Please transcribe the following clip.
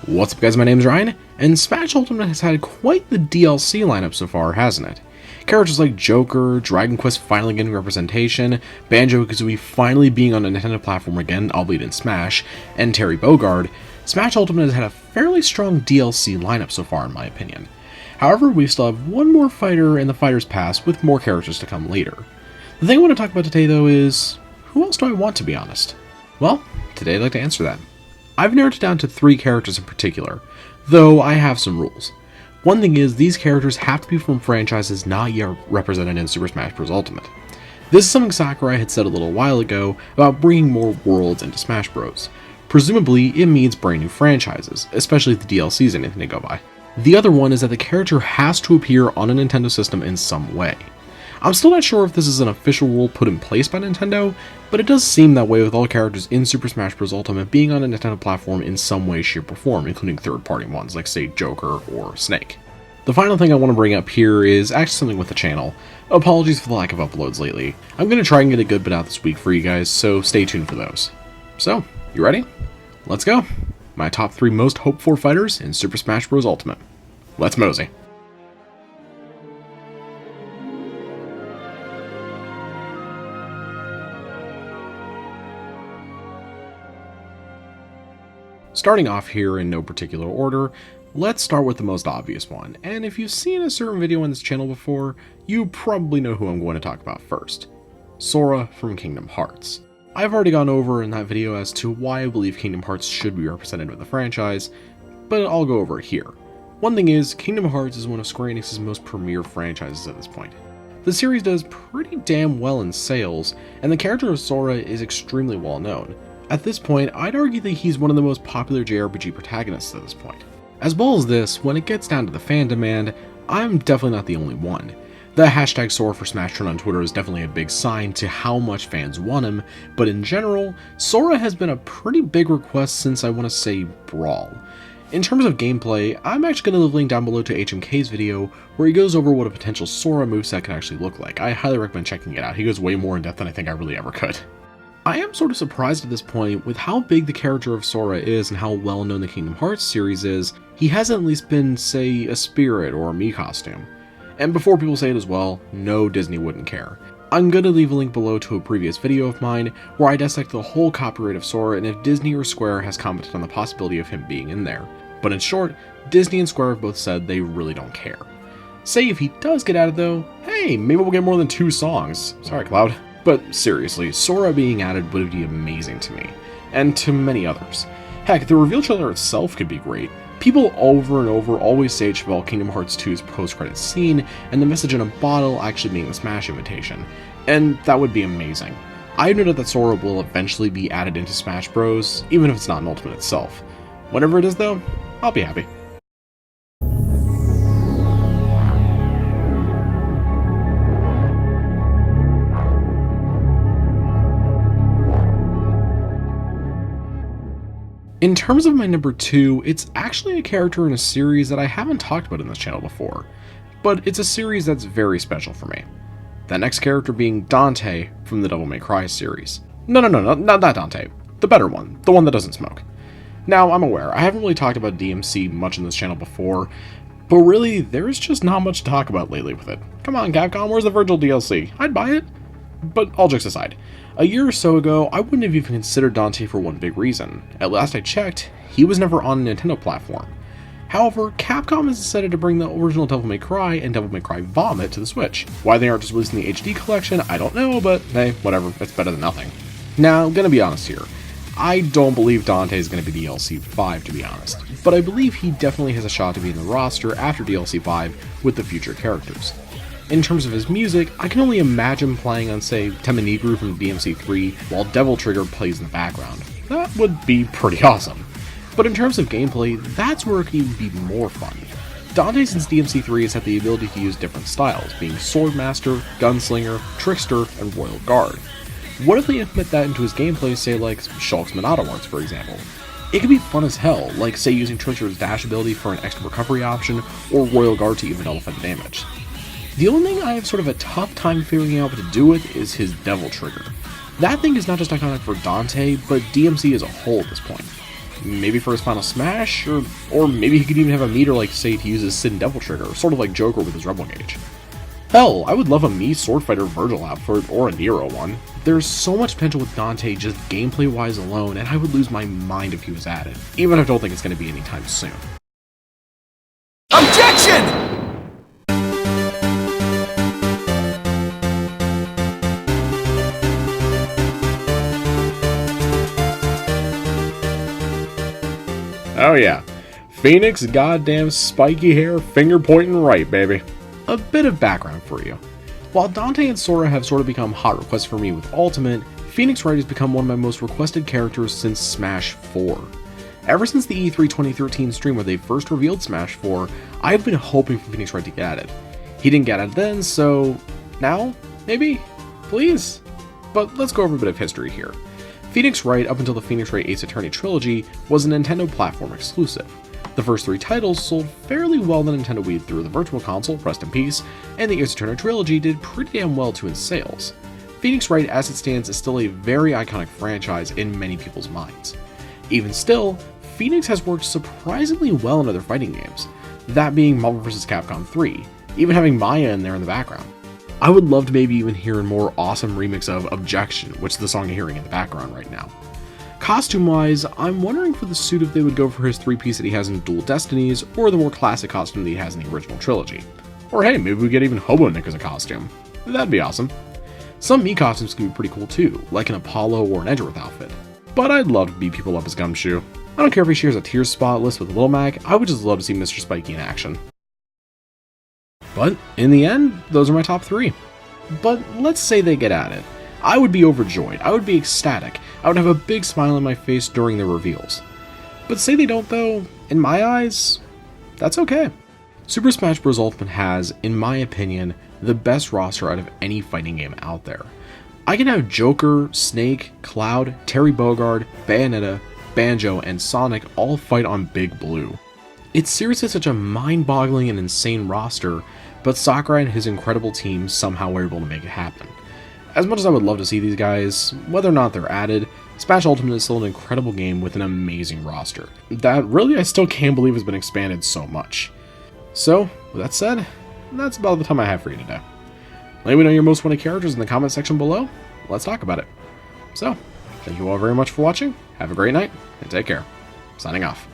What's up guys, my name is Ryan, and Smash Ultimate has had quite the DLC lineup so far, hasn't it? Characters like Joker, Dragon Quest finally getting representation, Banjo-Kazooie finally being on a Nintendo platform again, albeit in Smash, and Terry Bogard. Smash Ultimate has had a fairly strong DLC lineup so far in my opinion. However, we still have one more fighter in the Fighter's Pass with more characters to come later. The thing I want to talk about today though is, who else do I want to be honest? Well, today I'd like to answer that. I've narrowed it down to 3 characters in particular, though I have some rules. One thing is, these characters have to be from franchises not yet represented in Super Smash Bros. Ultimate. This is something Sakurai had said a little while ago about bringing more worlds into Smash Bros. Presumably, it means brand new franchises, especially if the DLC is anything to go by. The other one is that the character has to appear on a Nintendo system in some way. I'm still not sure if this is an official rule put in place by Nintendo, but it does seem that way with all characters in Super Smash Bros. Ultimate being on a Nintendo platform in some way, shape, or form, including third-party ones like, say, Joker or Snake. The final thing I want to bring up here is actually something with the channel. Apologies for the lack of uploads lately. I'm going to try and get a good bit out this week for you guys, so stay tuned for those. So, you ready? Let's go! My top 3 most hoped for fighters in Super Smash Bros. Ultimate. Let's mosey! Starting off here in no particular order, let's start with the most obvious one, and if you've seen a certain video on this channel before, you probably know who I'm going to talk about first. Sora from Kingdom Hearts. I've already gone over in that video as to why I believe Kingdom Hearts should be represented with the franchise, but I'll go over it here. One thing is, Kingdom Hearts is one of Square Enix's most premier franchises at this point. The series does pretty damn well in sales, and the character of Sora is extremely well known. At this point, I'd argue that he's one of the most popular JRPG protagonists at this point. As well as this, when it gets down to the fan demand, I'm definitely not the only one. The hashtag Sora for Smash trend on Twitter is definitely a big sign to how much fans want him, but in general, Sora has been a pretty big request since I want to say Brawl. In terms of gameplay, I'm actually going to leave a link down below to HMK's video where he goes over what a potential Sora moveset could actually look like. I highly recommend checking it out. He goes way more in depth than I think I really ever could. I am sort of surprised at this point with how big the character of Sora is and how well known the Kingdom Hearts series is. He hasn't at least been, say, a Spirit or a Mii costume. And before people say it as well, no, Disney wouldn't care. I'm going to leave a link below to a previous video of mine where I dissect the whole copyright of Sora and if Disney or Square has commented on the possibility of him being in there. But in short, Disney and Square have both said they really don't care. Say if he does get added though, hey, maybe we'll get more than 2 songs. Sorry, Cloud. But seriously, Sora being added would be amazing to me, and to many others. Heck, the reveal trailer itself could be great. People over and over always say it should follow Kingdom Hearts 2's post-credits scene, and the message in a bottle actually being the Smash invitation, and that would be amazing. I've noted that Sora will eventually be added into Smash Bros, even if it's not in Ultimate itself. Whenever it is though, I'll be happy. In terms of my number 2, it's actually a character in a series that I haven't talked about in this channel before, but it's a series that's very special for me. That next character being Dante from the Devil May Cry series. No, not that Dante. The better one. The one that doesn't smoke. Now, I'm aware, I haven't really talked about DMC much in this channel before, but really, there's just not much to talk about lately with it. Come on, Capcom, where's the Virgil DLC? I'd buy it. But all jokes aside, a year or so ago, I wouldn't have even considered Dante for one big reason. At last I checked, he was never on a Nintendo platform. However, Capcom has decided to bring the original Devil May Cry and Devil May Cry Vomit to the Switch. Why they aren't just releasing the HD collection, I don't know, but hey, whatever, it's better than nothing. Now, I'm gonna be honest here. I don't believe Dante is going to be DLC 5 to be honest, but I believe he definitely has a shot to be in the roster after DLC 5 with the future characters. In terms of his music, I can only imagine playing on, say, Temenigru from DMC 3 while Devil Trigger plays in the background. That would be pretty awesome. But in terms of gameplay, that's where it can even be more fun. Dante since DMC 3 has had the ability to use different styles, being Swordmaster, Gunslinger, Trickster, and Royal Guard. What if they implement that into his gameplay, say like Shulk's Monado Arts for example? It could be fun as hell, like say using Trickster's dash ability for an extra recovery option, or Royal Guard to even nullify the damage. The only thing I have sort of a tough time figuring out what to do with is his Devil Trigger. That thing is not just iconic for Dante, but DMC as a whole at this point. Maybe for his final smash? Or maybe he could even have a meter like, say, to use his Sin Devil trigger, sort of like Joker with his Rebel Gauge. Hell, I would love a Mii Sword Fighter Virgil outfit, or a Nero one. There's so much potential with Dante just gameplay-wise alone, and I would lose my mind if he was added, even if I don't think it's going to be anytime soon. Objection! Oh yeah, Phoenix goddamn spiky hair, finger pointing right, baby. A bit of background for you. While Dante and Sora have sort of become hot requests for me with Ultimate, Phoenix Wright has become one of my most requested characters since Smash 4. Ever since the E3 2013 stream where they first revealed Smash 4, I've been hoping for Phoenix Wright to get added. He didn't get added then, so now? Maybe? Please? But let's go over a bit of history here. Phoenix Wright, up until the Phoenix Wright Ace Attorney trilogy, was a Nintendo platform exclusive. The first 3 titles sold fairly well on the Nintendo Wii through the Virtual Console, rest in peace, and the Ace Attorney trilogy did pretty damn well too in sales. Phoenix Wright as it stands is still a very iconic franchise in many people's minds. Even still, Phoenix has worked surprisingly well in other fighting games, that being Marvel vs. Capcom 3, even having Maya in there in the background. I would love to maybe even hear a more awesome remix of Objection, which is the song you're hearing in the background right now. Costume-wise, I'm wondering for the suit if they would go for his 3-piece that he has in Dual Destinies, or the more classic costume that he has in the original trilogy. Or hey, maybe we get even Hobo Nick as a costume. That'd be awesome. Some Mii costumes could be pretty cool too, like an Apollo or an Edgeworth outfit. But I'd love to beat people up as Gumshoe. I don't care if he shares a tier spot list with Lil Mac, I would just love to see Mr. Spiky in action. But in the end, those are my top 3. But let's say they get added. I would be overjoyed, I would be ecstatic, I would have a big smile on my face during the reveals. But say they don't though, in my eyes, that's okay. Super Smash Bros. Ultimate has, in my opinion, the best roster out of any fighting game out there. I can have Joker, Snake, Cloud, Terry Bogard, Bayonetta, Banjo, and Sonic all fight on Big Blue. It's seriously such a mind-boggling and insane roster, but Sakurai and his incredible team somehow were able to make it happen. As much as I would love to see these guys, whether or not they're added, Smash Ultimate is still an incredible game with an amazing roster, that really I still can't believe has been expanded so much. So, with that said, that's about the time I have for you today. Let me know your most wanted characters in the comment section below, let's talk about it. So, thank you all very much for watching, have a great night, and take care. Signing off.